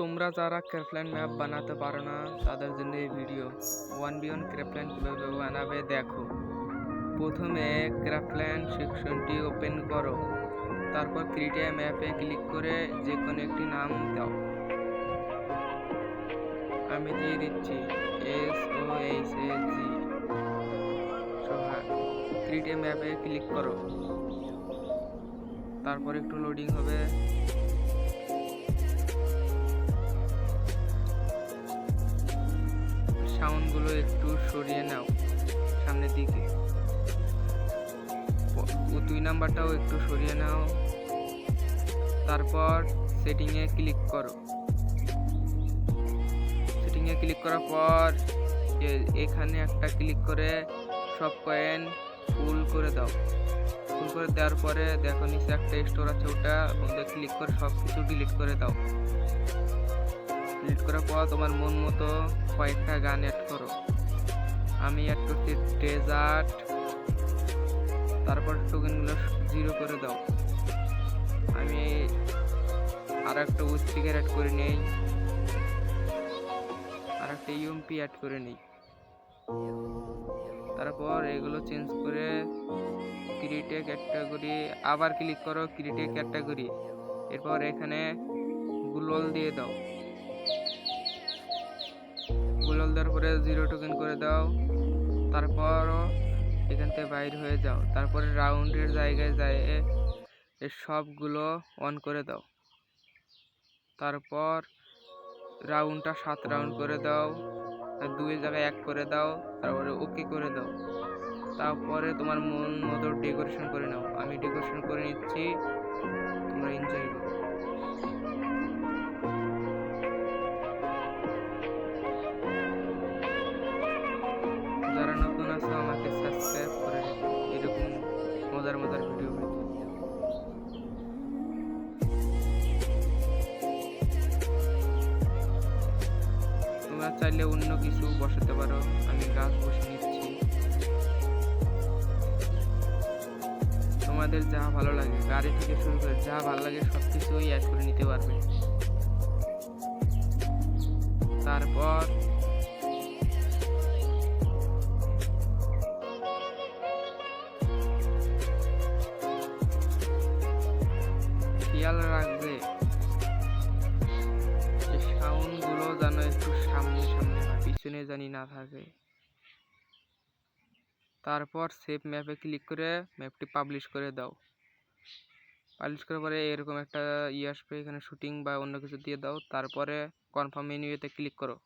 তোমরা যারা ক্র্যাফল্যান্ড ম্যাপ বানাতে পারো না তাদের জন্য এই ভিডিও 1v1 ক্র্যাফল্যান্ড কীভাবে বানাবে দেখো। প্রথমে ক্র্যাফল্যান্ড সেকশনটি ওপেন করো, তারপর ক্রিয়েট এ ম্যাপে ক্লিক করে যে কোনো একটি নাম দাও। আমি দিয়ে দিচ্ছি SOHAG। ক্রিয়েট এ ম্যাপে ক্লিক করো, তারপর একটু লোডিং হবে। সাউন্ডগুলো একটু সরিয়ে নাও সামনের দিকে, 2 নাম্বারটাও একটু সরিয়ে নাও। তারপর সেটিংয়ে ক্লিক করো। সেটিংয়ে ক্লিক করার পর এখানে একটা ক্লিক করে সব কয়েন ফুল করে দাও। ফুল করে দেওয়ার পরে দেখো নিচে একটা স্টোর আছে, ওটা মধ্যে ক্লিক করে সব কিছু ডিলিট করে দাও। ডিলিট করার পর তোমার মন মতো কয়েকটা গান অ্যাড করো। আমি অ্যাড করছি ডেজার্ট। তারপর টোকেনগুলো 0 করে দাও। আমি আর একটা স্পিকার অ্যাড করে নেই, আর একটা ইউএমপি অ্যাড করে নেই। তারপর এগুলো চেঞ্জ করে ক্রিয়েট এ ক্যাটাগরি আবার ক্লিক করো, ক্রিয়েট এ ক্যাটাগরি। এরপর এখানে গুলল দিয়ে দাও। গুলল দেওয়ার পরে 0 টোকেন করে দাও। তারপরও এখান থেকে বাইর হয়ে যাও। তারপরে রাউন্ডের জায়গায় যায় সবগুলো অন করে দাও। তারপর রাউন্ডটা 7 রাউন্ড করে দাও, আর 2 জায়গায় 1 করে দাও। তারপরে ওকে করে দাও। তারপরে তোমার মন মতো ডেকোরেশন করে নাও। আমি ডেকোরেশন করে নিচ্ছি, তোমরা এনজয় করো। যারা নতুন আছো আমাকে সাবস্ক্রাইব করে রেখো এরকম মজার মজার ভিডিও পেতে। তোমরা চাইলে অন্য কিছু বসাতে পারো, আমি গাছ বসে নিচ্ছি। তোমাদের যা ভালো লাগে, গাড়ি থেকে শুরু করে যা ভালো লাগে সব কিছুই অ্যাড করে নিতে পারবে। তারপর খেয়াল রাখবে সাউন্ডগুলো যেন একটু সামনে সামনে পিছনে জানি না থাকে। তারপর সেভ ম্যাপে ক্লিক করে ম্যাপটি পাবলিশ করে দাও। পাবলিশ করার পরে এরকম একটা আসবে, এখানে শুটিং বা অন্য কিছু দিয়ে দাও। তারপরে কনফার্ম মেনুতে ক্লিক করো।